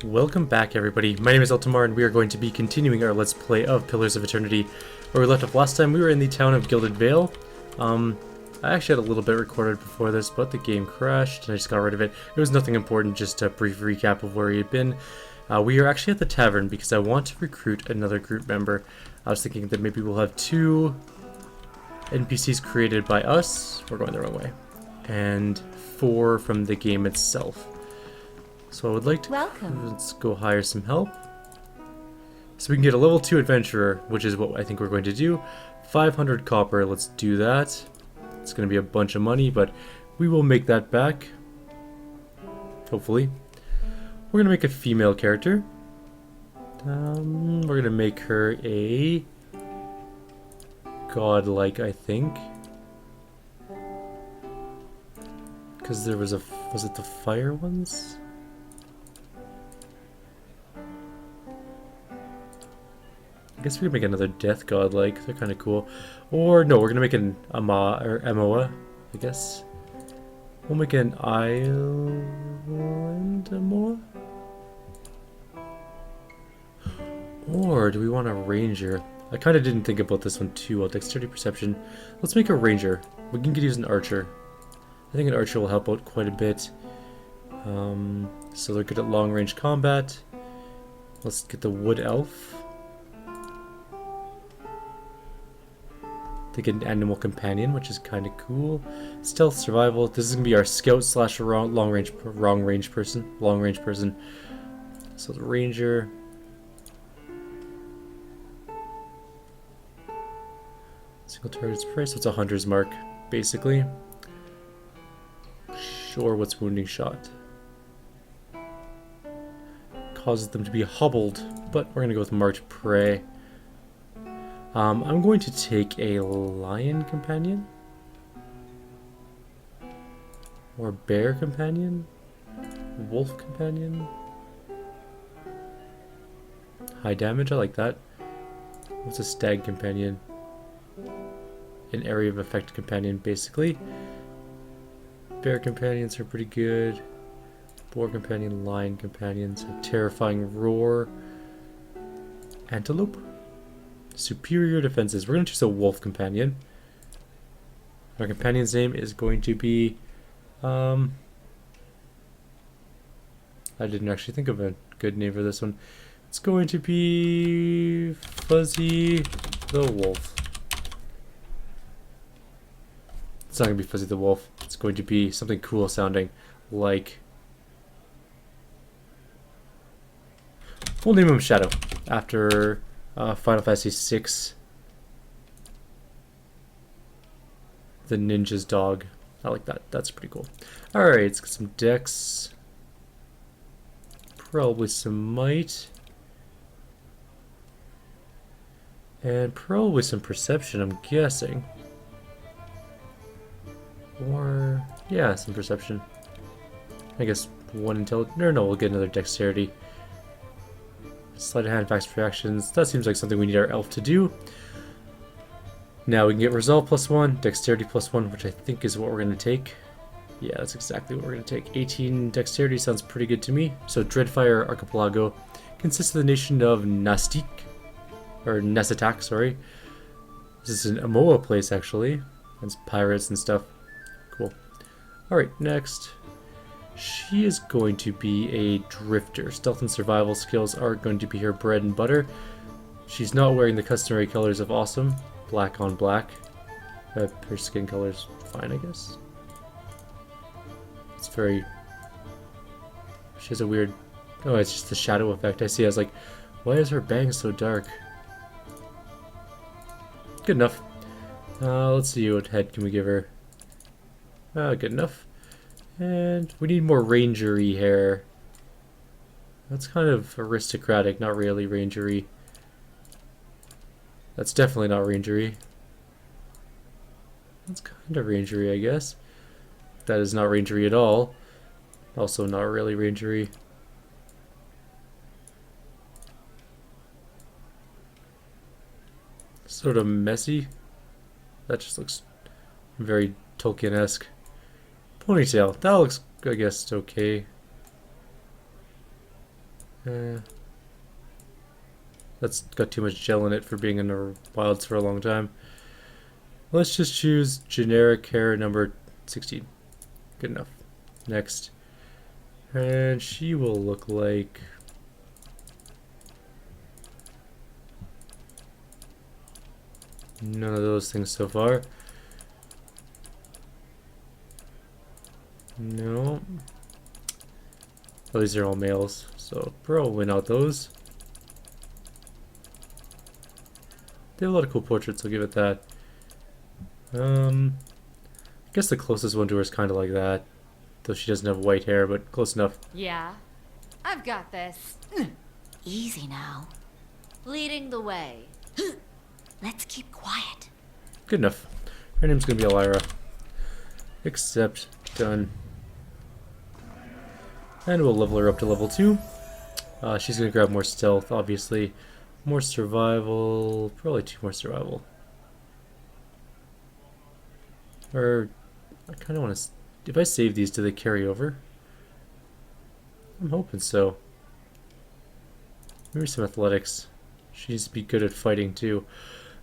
Welcome back, everybody. My name is Eltimar, and we are going to be continuing our Let's Play of Pillars of Eternity. Where we left off last time, we were in the town of Gilded Vale. I actually had a little bit recorded before this, but the game crashed, and I just got rid of it. It was nothing important, just a brief recap of where we had been. We are actually at the tavern because I want to recruit another group member. I was thinking that maybe we'll have 2 NPCs created by us. We're going the wrong way. And 4 from the game itself. So I would like to let's go hire some help. So we can get a level 2 adventurer, which is what I think we're going to do. 500 copper, let's do that. It's going to be a bunch of money, but we will make that back. Hopefully. We're going to make a female character. We're going to make her a godlike, I think. Because there was it the fire ones? I guess we could make another death godlike. They're kind of cool. Or no, we're gonna make an Amoa, I guess. We'll make an island Amoa. Or do we want a ranger? I kind of didn't think about this one too well. Dexterity, perception. Let's make a ranger. We can use an archer. I think an archer will help out quite a bit. So they're good at long range combat. Let's get the wood elf. They get an animal companion, which is kind of cool. Stealth, survival. This is gonna be our scout slash long range person. So the ranger. Single target's price. So it's a hunter's mark, basically. Sure, what's wounding shot? Causes them to be hobbled, but we're gonna go with marked prey. I'm going to take a lion companion or bear companion, wolf companion. High damage, I like that. What's a stag companion? An area of effect companion, basically. Bear companions are pretty good. Boar companion, lion companions, a terrifying roar. Antelope. Superior defenses. We're going to choose a wolf companion. Our companion's name is going to be... I didn't actually think of a good name for this one. It's going to be... Fuzzy the Wolf. It's not going to be Fuzzy the Wolf. It's going to be something cool sounding, like... We'll name him Shadow, after... Final Fantasy VI. The ninja's dog. I like that. That's pretty cool. Alright, let's get some dex. Probably some might. And probably some perception, I'm guessing. Or, yeah, some perception. I guess one intelligence. No, we'll get another dexterity. Sleight of hand, fast reactions. That seems like something we need our elf to do. Now we can get resolve +1, dexterity +1, which I think is what we're going to take. Yeah, that's exactly what we're going to take. 18 dexterity sounds pretty good to me. So Dreadfire Archipelago consists of the nation of Nastik, or Nesatak, sorry. This is an Amoa place, actually. It's pirates and stuff. Cool. Alright, next. She is going to be a drifter. Stealth and survival skills are going to be her bread and butter. She's not wearing the customary colors of awesome. Black on black. Her skin color's fine, I guess. It's very... She has a weird... Oh, it's just the shadow effect. I see. I was like, why is her bang so dark? Good enough. Let's see what head can we give her. Good enough. And we need more rangery hair. That's kind of aristocratic, not really rangery. That's definitely not rangery. That's kind of rangery, I guess. That is not rangery at all. Also not really rangery. Sort of messy. That just looks very Tolkien-esque. Ponytail. That looks, I guess, okay. That's got too much gel in it for being in the wilds for a long time. Let's just choose generic hair number 16. Good enough. Next. And she will look like... none of those things so far. No. Oh, these are all males, so probably not those. They have a lot of cool portraits, I'll give it that. I guess the closest one to her is kind of like that. Though she doesn't have white hair, but close enough. Yeah, I've got this. Easy now. Leading the way. Let's keep quiet. Good enough. Her name's gonna be Elira. Accept. Done. And we'll level her up to level 2. She's gonna grab more stealth, obviously. More survival. Probably 2 more survival. Or, I kind of want to... if I save these, do they carry over? I'm hoping so. Maybe some athletics. She needs to be good at fighting too.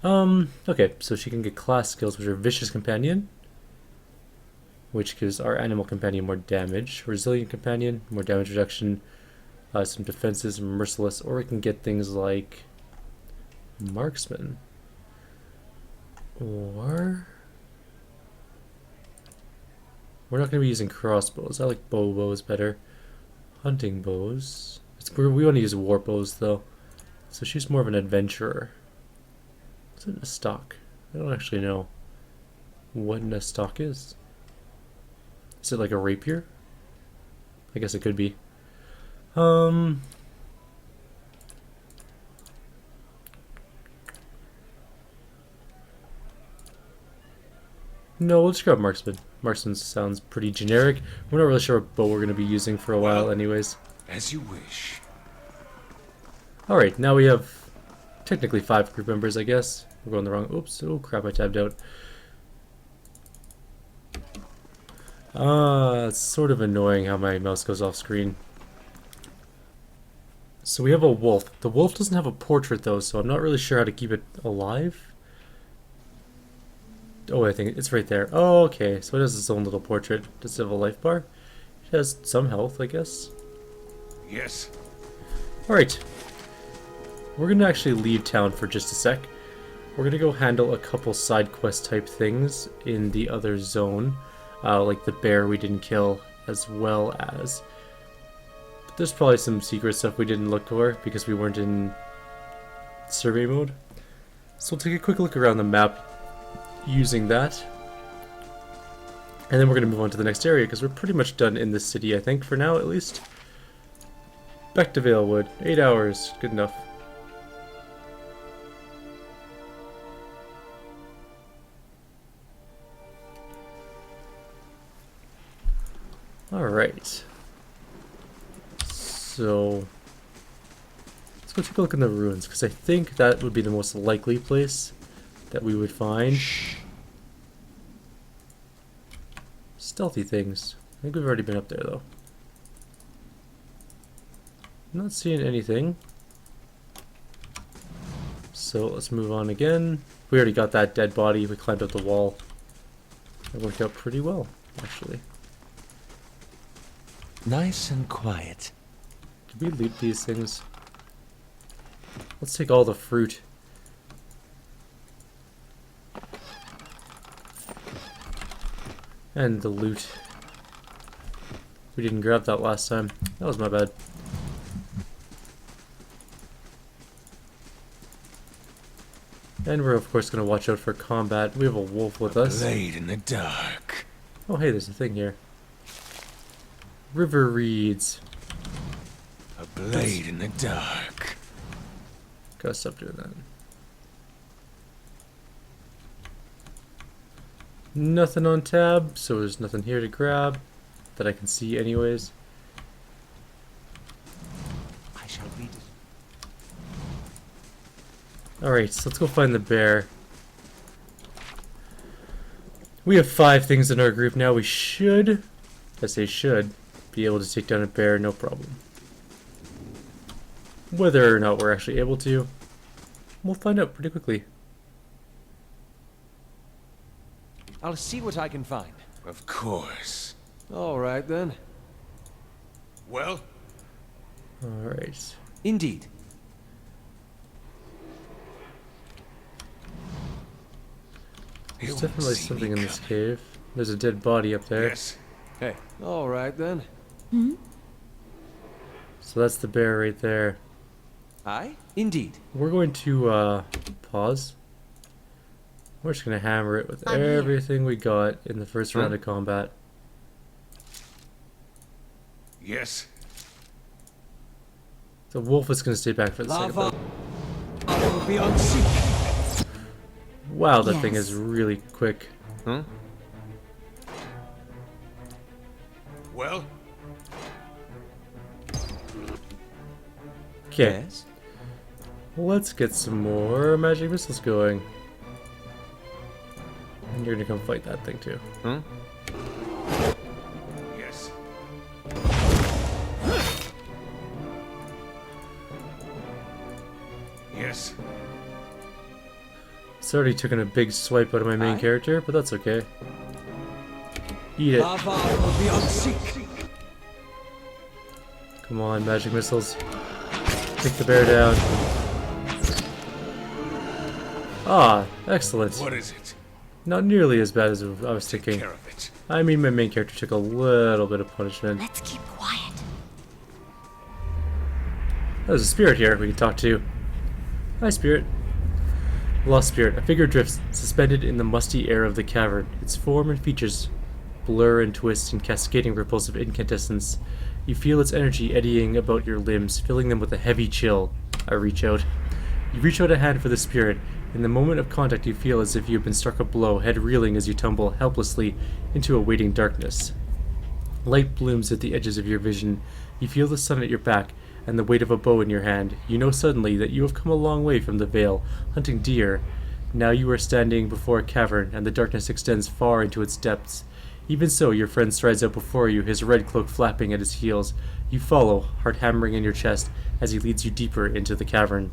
Okay, so she can get class skills, which are Vicious Companion, which gives our animal companion more damage. Resilient Companion, more damage reduction. Some defenses, Merciless, or we can get things like Marksman. Or... we're not going to be using crossbows. I like bows better. Hunting bows. We want to use war bows though. So she's more of an adventurer. What's in a stock? I don't actually know what a stock is. Is it like a rapier? I guess it could be. No, let's grab Marksman. Marksman sounds pretty generic. We're not really sure what bow we're going to be using for a while anyways. As you wish. Alright, now we have technically 5 group members, I guess. We're going the wrong... oops, oh crap, I tabbed out. It's sort of annoying how my mouse goes off screen. So we have a wolf. The wolf doesn't have a portrait though, so I'm not really sure how to keep it alive. Oh, I think it's right there. Oh, okay, so it has its own little portrait. Does it have a life bar? It has some health, I guess. Yes. Alright. We're gonna actually leave town for just a sec. We're gonna go handle a couple side quest type things in the other zone. Like the bear we didn't kill, as well as... but there's probably some secret stuff we didn't look for because we weren't in survey mode. So we'll take a quick look around the map using that. And then we're gonna move on to the next area because we're pretty much done in this city, I think, for now at least. Back to Veilwood. 8 hours. Good enough. Alright. So... let's go take a look in the ruins, because I think that would be the most likely place that we would find stealthy things. I think we've already been up there, though. I'm not seeing anything. So let's move on again. We already got that dead body. We climbed up the wall. It worked out pretty well, actually. Nice and quiet. Did we loot these things? Let's take all the fruit. And the loot. We didn't grab that last time. That was my bad. And we're of course going to watch out for combat. We have a wolf with us. Blade in the dark. Oh hey, there's a thing here. River reeds. A blade in the dark. Gotta stop doing that. Nothing on tab, so there's nothing here to grab that I can see anyways. I shall read it. Alright, so let's go find the bear. We have 5 things in our group now. We should, I say should, be able to take down a bear, no problem. Whether or not we're actually able to, we'll find out pretty quickly. I'll see what I can find. Of course. All right, then. Well, Alright. Indeed. he There's won't definitely see something me in this coming. cave. There's a dead body up there. Yes. Hey. All right, then. So that's the bear right there. Aye? Indeed. We're going to pause. We're just going to hammer it with I'm here. everything we got in the first round of combat. Yes. The wolf is going to stay back for the second Lava though. will be unseat. Wow, that thing is Yes. really quick. Huh? Well, Okay, Yes? let's get some more magic missiles going. And you're going to come fight that thing too. Huh? yes. Yes. It's already taken a big swipe out of my main Aye. character, but that's okay. Eat it. Lava will be unseat. Come on, magic missiles. Take the bear down. Ah, excellent. What is it? Not nearly as bad as I was Take thinking. care of it. I mean, my main character took a little bit of punishment. Let's keep quiet. There's a spirit here we can talk to. Hi, spirit. Lost spirit. A figure drifts, suspended in the musty air of the cavern. Its form and features blur and twist in cascading ripples of incandescence. You feel its energy eddying about your limbs, filling them with a heavy chill. I reach out. You reach out a hand for the spirit. In the moment of contact, you feel as if you have been struck a blow, head reeling as you tumble helplessly into a waiting darkness. Light blooms at the edges of your vision. You feel the sun at your back and the weight of a bow in your hand. You know suddenly that you have come a long way from the vale, hunting deer. Now you are standing before a cavern, and the darkness extends far into its depths. Even so, your friend strides out before you, his red cloak flapping at his heels. You follow, heart hammering in your chest, as he leads you deeper into the cavern.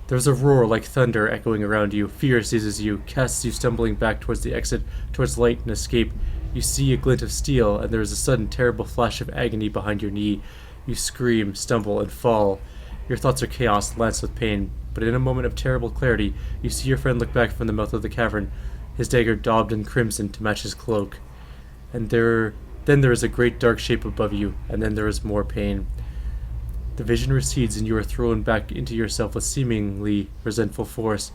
There's a roar like thunder echoing around you. Fear seizes you, casts you stumbling back towards the exit, towards light and escape. You see a glint of steel, and there is a sudden terrible flash of agony behind your knee. You scream, stumble, and fall. Your thoughts are chaos, lanced with pain, but in a moment of terrible clarity, you see your friend look back from the mouth of the cavern, his dagger daubed in crimson to match his cloak. And then there is a great dark shape above you, and then there is more pain. The vision recedes and you are thrown back into yourself with seemingly resentful force.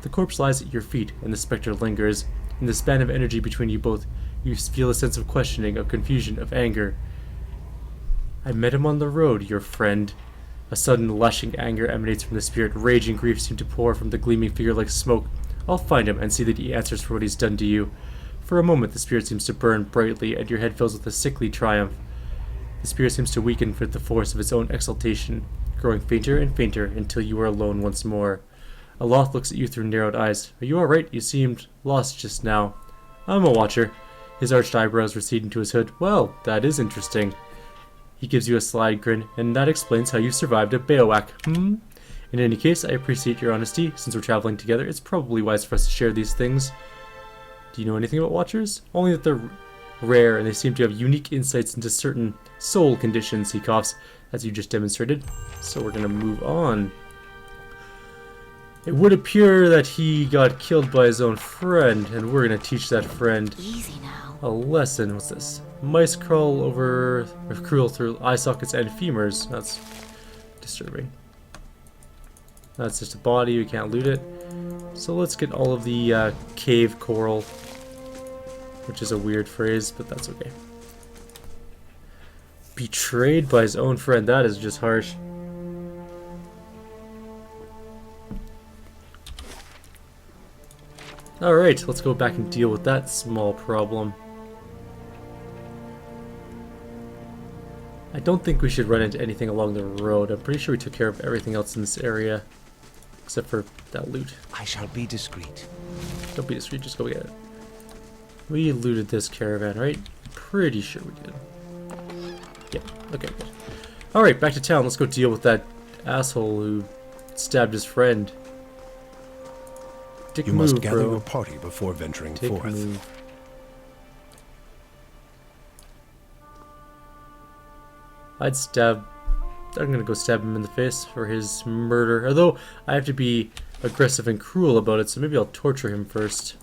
The corpse lies at your feet, and the specter lingers. In the span of energy between you both, you feel a sense of questioning, of confusion, of anger. I met him on the road, your friend. A sudden lashing anger emanates from the spirit. Rage and grief seem to pour from the gleaming figure like smoke. I'll find him and see that he answers for what he's done to you. For a moment, the spirit seems to burn brightly, and your head fills with a sickly triumph. The spirit seems to weaken with the force of its own exaltation, growing fainter and fainter until you are alone once more. Aloth looks at you through narrowed eyes. Are you alright? You seemed lost just now. I'm a watcher. His arched eyebrows recede into his hood. Well, that is interesting. He gives you a sly grin, and that explains how you survived a Baowak. In any case, I appreciate your honesty. Since we're traveling together, it's probably wise for us to share these things. Do you know anything about Watchers? Only that they're rare, and they seem to have unique insights into certain soul conditions, he coughs, as you just demonstrated. So we're going to move on. It would appear that he got killed by his own friend, and we're going to teach that friend Easy now. a lesson. What's this? Mice crawl crawl through eye sockets and femurs. That's disturbing. That's just a body, we can't loot it. So let's get all of the cave coral, which is a weird phrase, but that's okay. Betrayed by his own friend, that is just harsh. Alright, let's go back and deal with that small problem. I don't think we should run into anything along the road. I'm pretty sure we took care of everything else in this area, except for that loot. I shall be discreet. Don't be discreet, just go get it. We looted this caravan, right? Pretty sure we did. Yep, okay, good. Alright, back to town. Let's go deal with that asshole who stabbed his friend. Dick You move, must gather bro. your party before venturing Dick forth. move. I'm gonna go stab him in the face for his murder. Although, I have to be aggressive and cruel about it, so maybe I'll torture him first.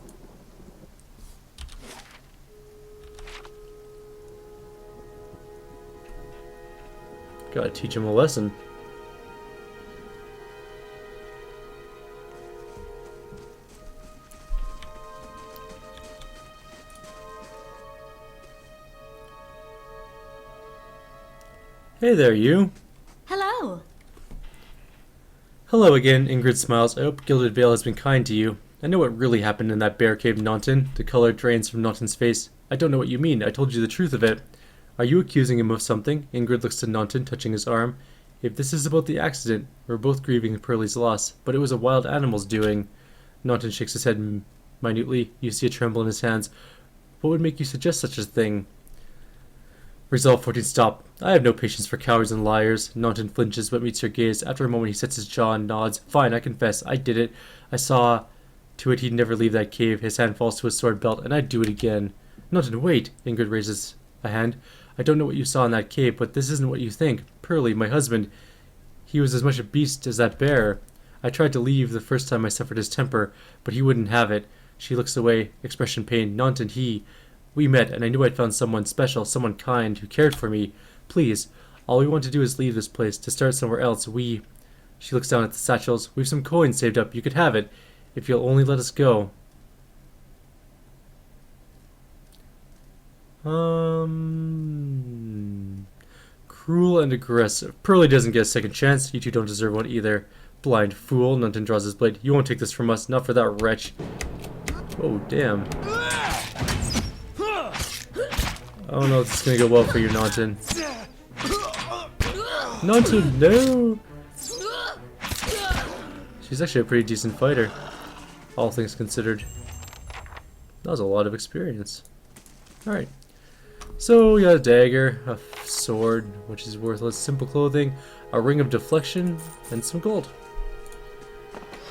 Gotta teach him a lesson. Hey there, you. Hello. Hello again, Ingrid smiles. I hope Gilded Vale has been kind to you. I know what really happened in that bear cave, Naunton. The color drains from Naunton's face. I don't know what you mean. I told you the truth of it. Are you accusing him of something? Ingrid looks to Naunton, touching his arm. If this is about the accident, we're both grieving Pearlie's loss, but it was a wild animal's doing. Naunton shakes his head minutely. You see a tremble in his hands. What would make you suggest such a thing? Resolve 14, stop. I have no patience for cowards and liars. Naunton flinches but meets your gaze. After a moment he sets his jaw and nods. Fine, I confess. I did it. I saw to it he'd never leave that cave. His hand falls to his sword belt, and I'd do it again. Naunton, wait. Ingrid raises a hand. I don't know what you saw in that cave, but this isn't what you think. Pearlie, my husband, he was as much a beast as that bear. I tried to leave the first time I suffered his temper, but he wouldn't have it. She looks away, expression pained. Naunton, we met, and I knew I'd found someone special, someone kind, who cared for me. Please, all we want to do is leave this place, to start somewhere else. She looks down at the satchels. We've some coins saved up. You could have it, if you'll only let us go. Cruel and aggressive. Pearlie doesn't get a second chance. You two don't deserve one either. Blind fool. Naunton draws his blade. You won't take this from us. Not for that wretch. Oh, damn. Oh no, this is gonna go well for you, Naunton. Naunton, no! She's actually a pretty decent fighter, all things considered. That was a lot of experience. Alright. So, we got a dagger, a sword, which is worthless, simple clothing, a ring of deflection, and some gold.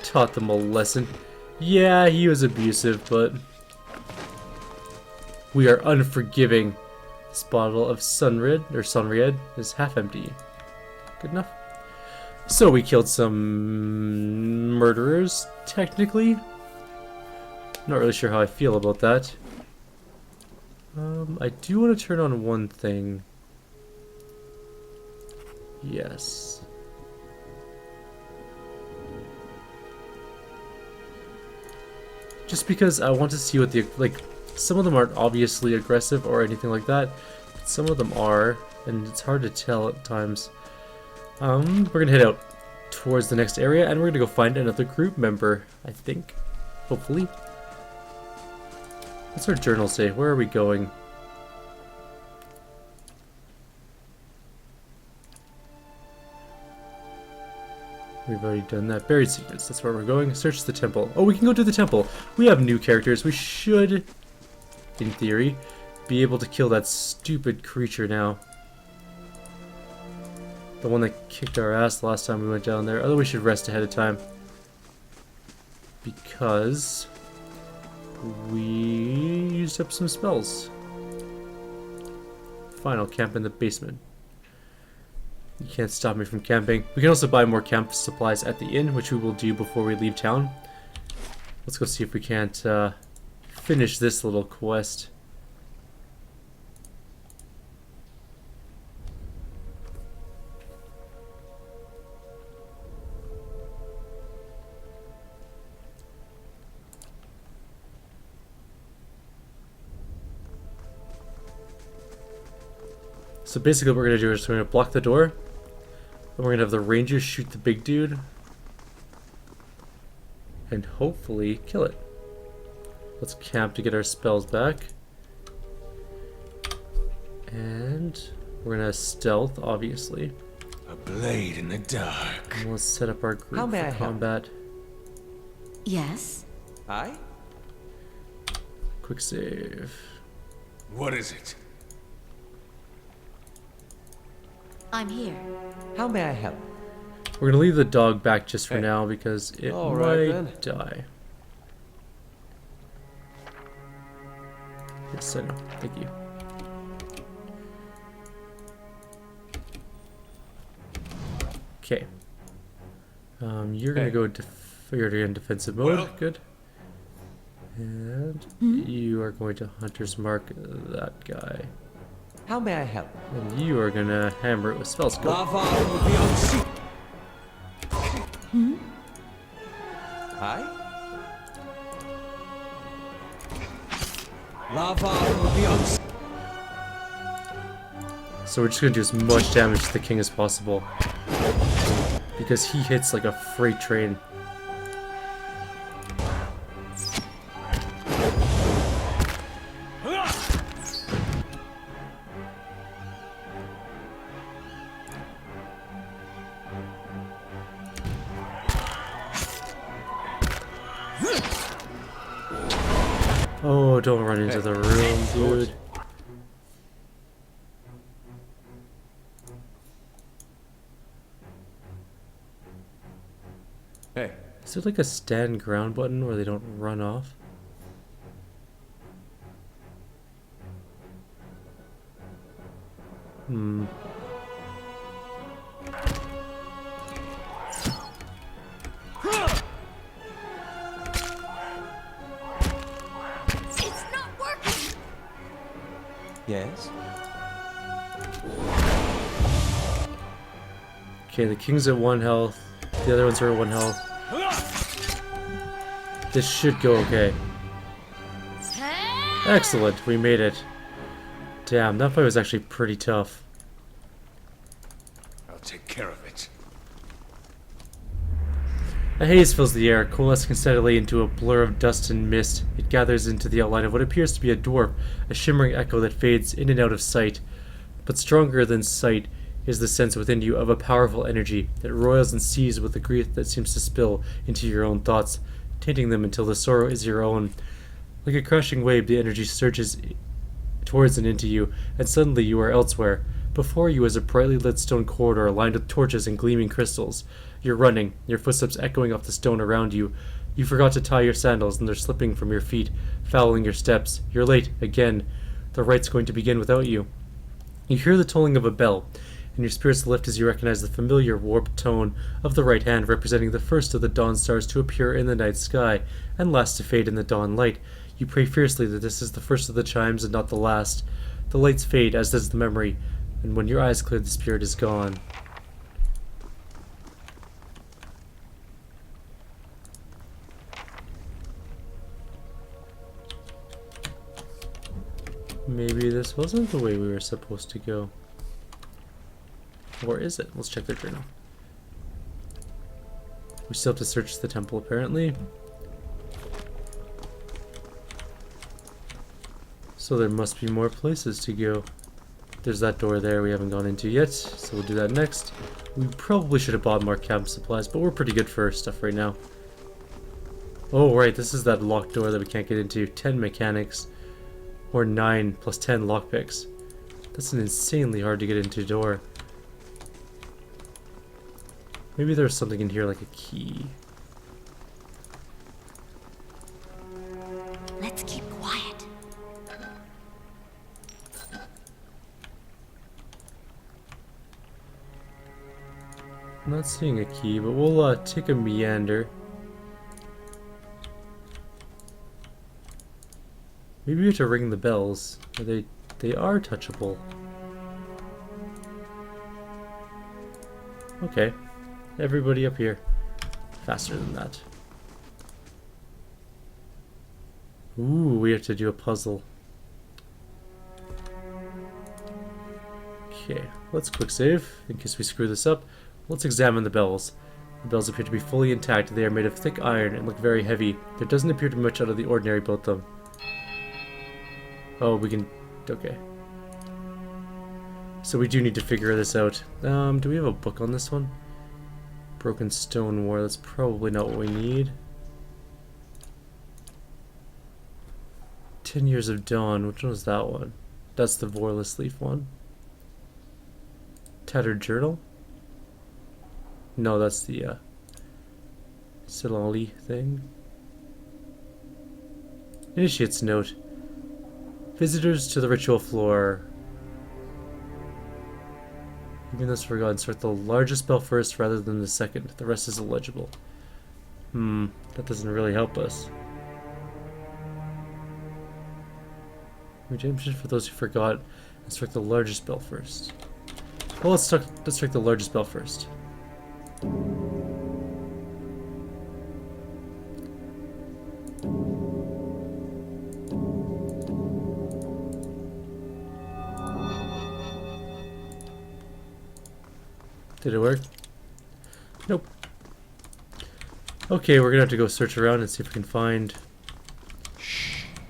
Taught them a lesson. Yeah, he was abusive, but we are unforgiving. This bottle of Sunried is half empty. Good enough. So we killed some murderers, technically. Not really sure how I feel about that. I do want to turn on one thing. Yes. Just because I want to see what the, some of them aren't obviously aggressive or anything like that. But some of them are, and it's hard to tell at times. We're gonna head out towards the next area, and we're gonna go find another group member, I think. Hopefully. What's our journal say? Where are we going? We've already done that. Buried secrets. That's where we're going. Search the temple. Oh, we can go to the temple. We have new characters. We should, in theory, be able to kill that stupid creature now. The one that kicked our ass the last time we went down there. Although we should rest ahead of time. Because we used up some spells. Fine, I'll camp in the basement. You can't stop me from camping. We can also buy more camp supplies at the inn, which we will do before we leave town. Let's go see if we can't finish this little quest. So basically what we're going to do is we're going to block the door. And we're going to have the rangers shoot the big dude. And hopefully kill it. Let's camp to get our spells back. And we're going to stealth, obviously. A blade in the dark. And let's set up our How group may I for help? combat. Yes? Aye? Quick save. What is it? I'm here. How may I help? We're gonna leave the dog back just for Hey. now because it All right, then. might die. Yes, I know. Thank you. Okay. You're gonna Hey. go you're in defensive mode. Well. Good. And you are going to hunter's mark that guy. How may I help? And you are gonna hammer it with spell scope. Lava will be unseat. Aye? Lava will be unseat. So we're just gonna do as much damage to the king as possible. Because he hits like a freight train. Oh, don't run into the room, dude. Hey. Is there like a stand ground button where they don't run off? Hmm. It's not working! Yes? Okay, the king's at 1 health. The other ones are at 1 health. This should go okay. Excellent, we made it. Damn, that fight was actually pretty tough. I'll take care of it. A haze fills the air, coalescing steadily into a blur of dust and mist. It gathers into the outline of what appears to be a dwarf, a shimmering echo that fades in and out of sight. But stronger than sight is the sense within you of a powerful energy that roils and seethes with the grief that seems to spill into your own thoughts, tainting them until the sorrow is your own. Like a crashing wave, the energy surges towards and into you, and suddenly you are elsewhere. Before you is a brightly lit stone corridor lined with torches and gleaming crystals. You're running, your footsteps echoing off the stone around you. You forgot to tie your sandals, and they're slipping from your feet, fouling your steps. You're late, again. The right's going to begin without you. You hear the tolling of a bell, and your spirits lift as you recognize the familiar warped tone of the right hand representing the first of the dawn stars to appear in the night sky, and last to fade in the dawn light. You pray fiercely that this is the first of the chimes and not the last. The lights fade, as does the memory, and when your eyes clear, the spirit is gone. Maybe this wasn't the way we were supposed to go. Or is it? Let's check the journal. We still have to search the temple, apparently. So there must be more places to go. There's that door there we haven't gone into yet, so we'll do that next. We probably should have bought more camp supplies, but we're pretty good for stuff right now. Oh, right, this is that locked door that we can't get into. 10 mechanics. Or 9 plus 10 lockpicks. That's an insanely hard to get into door. Maybe there's something in here like a key. Let's keep quiet. I'm not seeing a key, but we'll take a meander. Maybe we have to ring the bells. They are touchable. Okay. Everybody up here. Faster than that. Ooh, we have to do a puzzle. Okay, let's quick save in case we screw this up. Let's examine the bells. The bells appear to be fully intact. They are made of thick iron and look very heavy. There doesn't appear to be much out of the ordinary about them. Oh, we can... okay. So we do need to figure this out. Do we have a book on this one? Broken Stone War, that's probably not what we need. 10 Years of Dawn, which one was that one? That's the Vorless Leaf one. Tattered journal? No, that's the Silali thing. Initiate's note. Visitors to the ritual floor. Even those forgotten, start the largest spell first rather than the second. The rest is illegible. That doesn't really help us. Redemption for those who forgot, and strike the largest spell first. Well, let's strike the largest spell first. Did it work? Nope. Okay, we're gonna have to go search around and see if we can find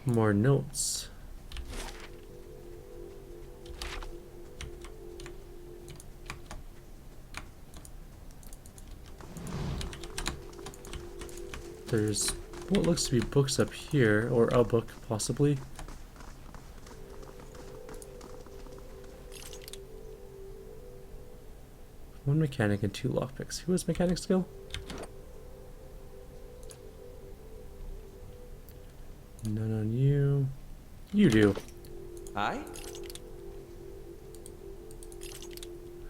more notes. There's what looks to be books up here, or a book, possibly. One mechanic and 2 lockpicks. Who has mechanic skill? None on you. You do. Aye?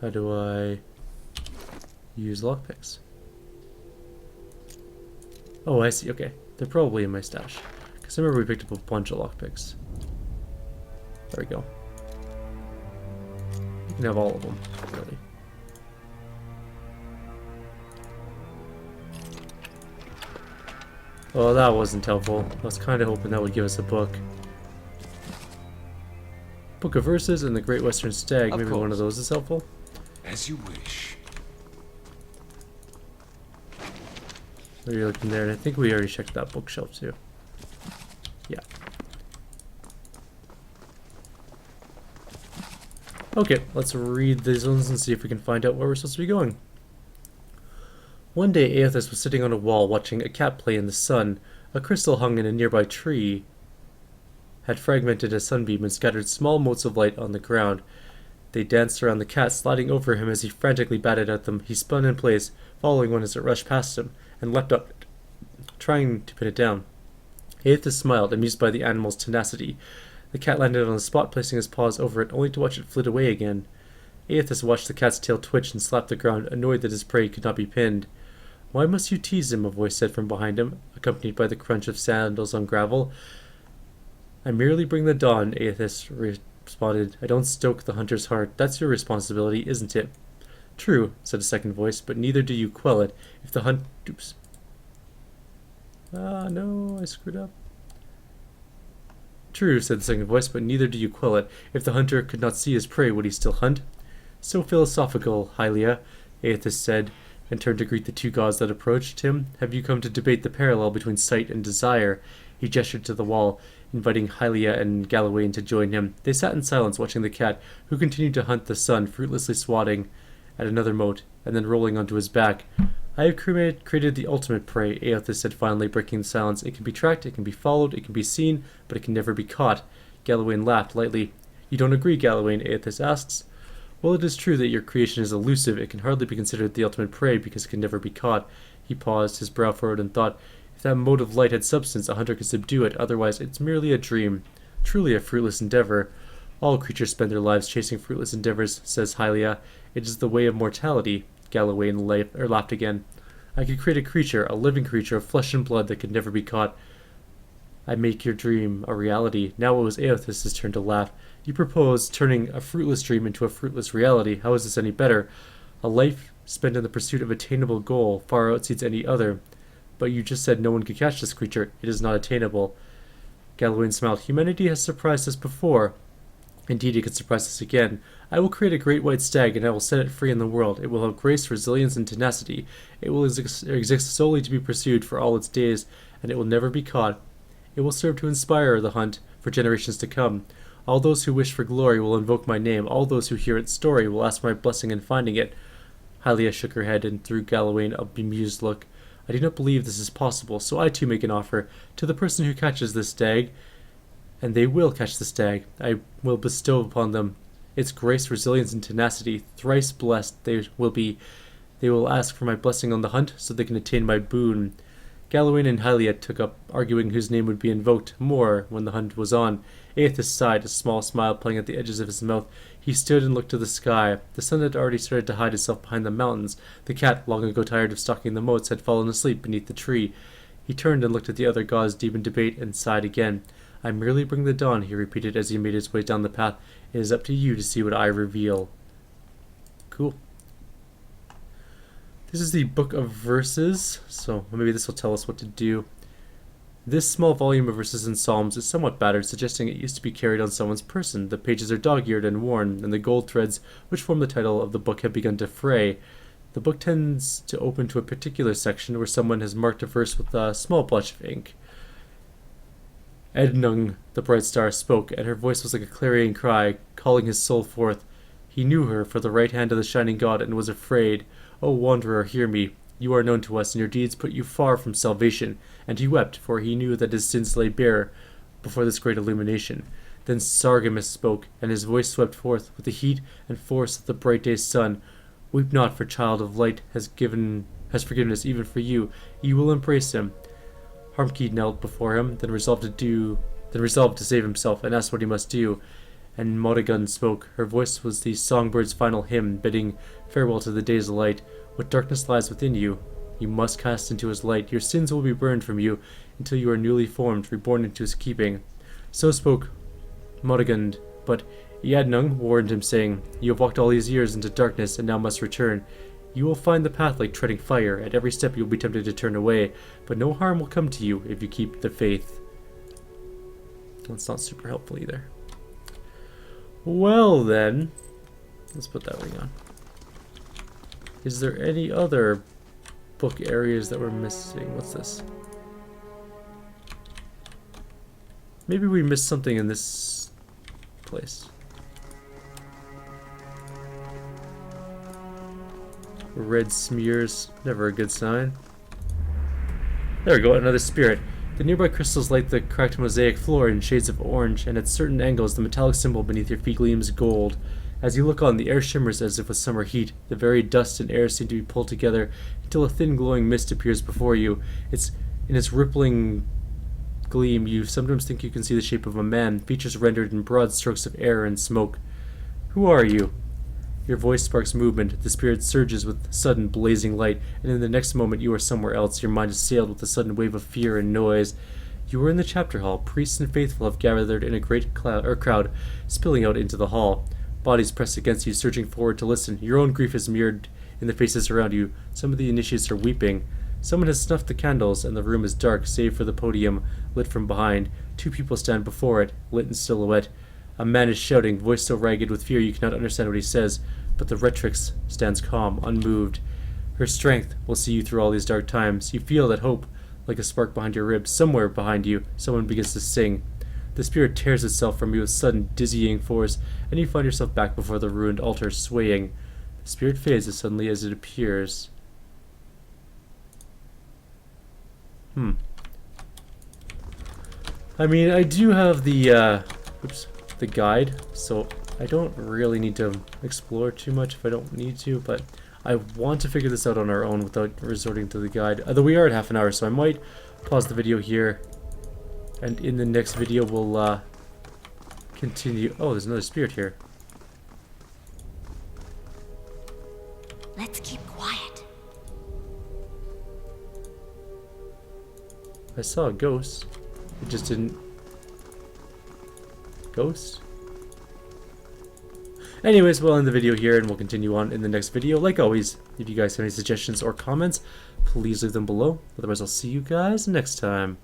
How do I use lockpicks? Oh, I see. Okay. They're probably in my stash. Because I remember we picked up a bunch of lockpicks. There we go. You can have all of them, really. Well, that wasn't helpful. I was kind of hoping that would give us a book. Book of Verses and the Great Western Stag. Maybe one of those is helpful. As you wish. What are you looking there? And I think we already checked that bookshelf too. Yeah. Okay, let's read these ones and see if we can find out where we're supposed to be going. One day, Aethys was sitting on a wall watching a cat play in the sun. A crystal hung in a nearby tree had fragmented a sunbeam and scattered small motes of light on the ground. They danced around the cat, sliding over him as he frantically batted at them. He spun in place, following one as it rushed past him, and leapt up, trying to pin it down. Aethys smiled, amused by the animal's tenacity. The cat landed on the spot, placing his paws over it, only to watch it flit away again. Aethys watched the cat's tail twitch and slap the ground, annoyed that his prey could not be pinned. "Why must you tease him?" a voice said from behind him, accompanied by the crunch of sandals on gravel. "I merely bring the dawn," Aethys responded. "I don't stoke the hunter's heart. That's your responsibility, isn't it?" "True," said a second voice, "but neither do you quell it. If the hunt... Oops. Ah, no, I screwed up. "True," said the second voice, "but neither do you quell it. If the hunter could not see his prey, would he still hunt?" "So philosophical, Hylia," Aethys said, and turned to greet the 2 gods that approached him. "Have you come to debate the parallel between sight and desire?" He gestured to the wall, inviting Hylia and Galawain to join him. They sat in silence, watching the cat, who continued to hunt the sun, fruitlessly swatting at another mote, and then rolling onto his back. "I have created the ultimate prey," Aethys said finally, breaking the silence. "It can be tracked, it can be followed, it can be seen, but it can never be caught." Galawain laughed lightly. "You don't agree, Galawain?" Aethys asks. "Well, it is true that your creation is elusive. It can hardly be considered the ultimate prey because it can never be caught." He paused, his brow furrowed, and thought, "If that mote of light had substance, a hunter could subdue it. Otherwise, it's merely a dream. Truly a fruitless endeavor." "All creatures spend their lives chasing fruitless endeavors," says Hylia. "It is the way of mortality." Galawain laughed again. "I could create a creature, a living creature of flesh and blood that could never be caught. I make your dream a reality." Now it was Aethys' turn to laugh. "You propose turning a fruitless dream into a fruitless reality. How is this any better? A life spent in the pursuit of attainable goal far exceeds any other. But you just said no one could catch this creature. It is not attainable." Galawain smiled. "Humanity has surprised us before. Indeed, it could surprise us again. I will create a great white stag, and I will set it free in the world. It will have grace, resilience, and tenacity. It will exist solely to be pursued for all its days, and it will never be caught. It will serve to inspire the hunt for generations to come. All those who wish for glory will invoke my name. All those who hear its story will ask my blessing in finding it." Hylia shook her head and threw Galawain a bemused look. "I do not believe this is possible, so I too make an offer. To the person who catches this stag, and they will catch the stag, I will bestow upon them its grace, resilience, and tenacity. Thrice blessed they will be. They will ask for my blessing on the hunt, so they can attain my boon. Galawain and Hyliat took up, arguing whose name would be invoked more when the hunt was on. Aethys sighed, a small smile playing at the edges of his mouth. He stood and looked to the sky. The sun had already started to hide itself behind the mountains. The cat, long ago tired of stalking the moats, had fallen asleep beneath the tree. He turned and looked at the other gods deep in debate and sighed again. I merely bring the dawn, he repeated as he made his way down the path. It is up to you to see what I reveal. Cool. This is the Book of Verses, so maybe this will tell us what to do. This small volume of verses and psalms is somewhat battered, suggesting it used to be carried on someone's person. The pages are dog-eared and worn, and the gold threads which form the title of the book have begun to fray. The book tends to open to a particular section where someone has marked a verse with a small blotch of ink. Ednung, the bright star, spoke, and her voice was like a clarion cry, calling his soul forth. He knew her for the right hand of the shining god and was afraid. O wanderer, hear me. You are known to us, and your deeds put you far from salvation. And he wept, for he knew that his sins lay bare before this great illumination. Then Sargamus spoke, and his voice swept forth with the heat and force of the bright day's sun. Weep not, for child of light has forgiveness even for you. You will embrace him. Harmkey knelt before him, then resolved to save himself, and asked what he must do. And Modagun spoke. Her voice was the songbird's final hymn, bidding farewell to the day's light. What darkness lies within you, you must cast into his light. Your sins will be burned from you until you are newly formed, reborn into his keeping. So spoke Modagund, but Iadnung warned him, saying, You have walked all these years into darkness, and now must return. You will find the path like treading fire. At every step you will be tempted to turn away, but no harm will come to you if you keep the faith. That's not super helpful either. Well then, let's put that ring on. Is there any other book areas that we're missing? What's this? Maybe we missed something in this place. Red smears, never a good sign. There we go, another spirit. The nearby crystals light the cracked mosaic floor in shades of orange, and at certain angles the metallic symbol beneath your feet gleams gold. As you look on, the air shimmers as if with summer heat. The very dust and air seem to be pulled together until a thin glowing mist appears before you. In its rippling gleam, you sometimes think you can see the shape of a man, features rendered in broad strokes of air and smoke. Who are you? Your voice sparks movement. The spirit surges with sudden blazing light, and in the next moment you are somewhere else. Your mind is sailed with a sudden wave of fear and noise. You are in the chapter hall. Priests and faithful have gathered in a great crowd, spilling out into the hall. Bodies press against you, surging forward to listen. Your own grief is mirrored in the faces around you. Some of the initiates are weeping. Someone has snuffed the candles, and the room is dark, save for the podium, lit from behind. Two people stand before it, lit in silhouette. A man is shouting, voice so ragged with fear you cannot understand what he says, but the Retrix stands calm, unmoved. Her strength will see you through all these dark times. You feel that hope, like a spark behind your ribs. Somewhere behind you, someone begins to sing. The spirit tears itself from you with sudden, dizzying force, and you find yourself back before the ruined altar, swaying. The spirit fades as suddenly as it appears. I mean, I do have the guide, so I don't really need to explore too much if I don't need to, but I want to figure this out on our own without resorting to the guide. Although we are at half an hour, so I might pause the video here, and in the next video we'll continue. Oh, there's another spirit here. Let's keep quiet. I saw a ghost. It just didn't... Ghost? Anyways, we'll end the video here and we'll continue on in the next video. Like always, if you guys have any suggestions or comments, please leave them below. Otherwise, I'll see you guys next time.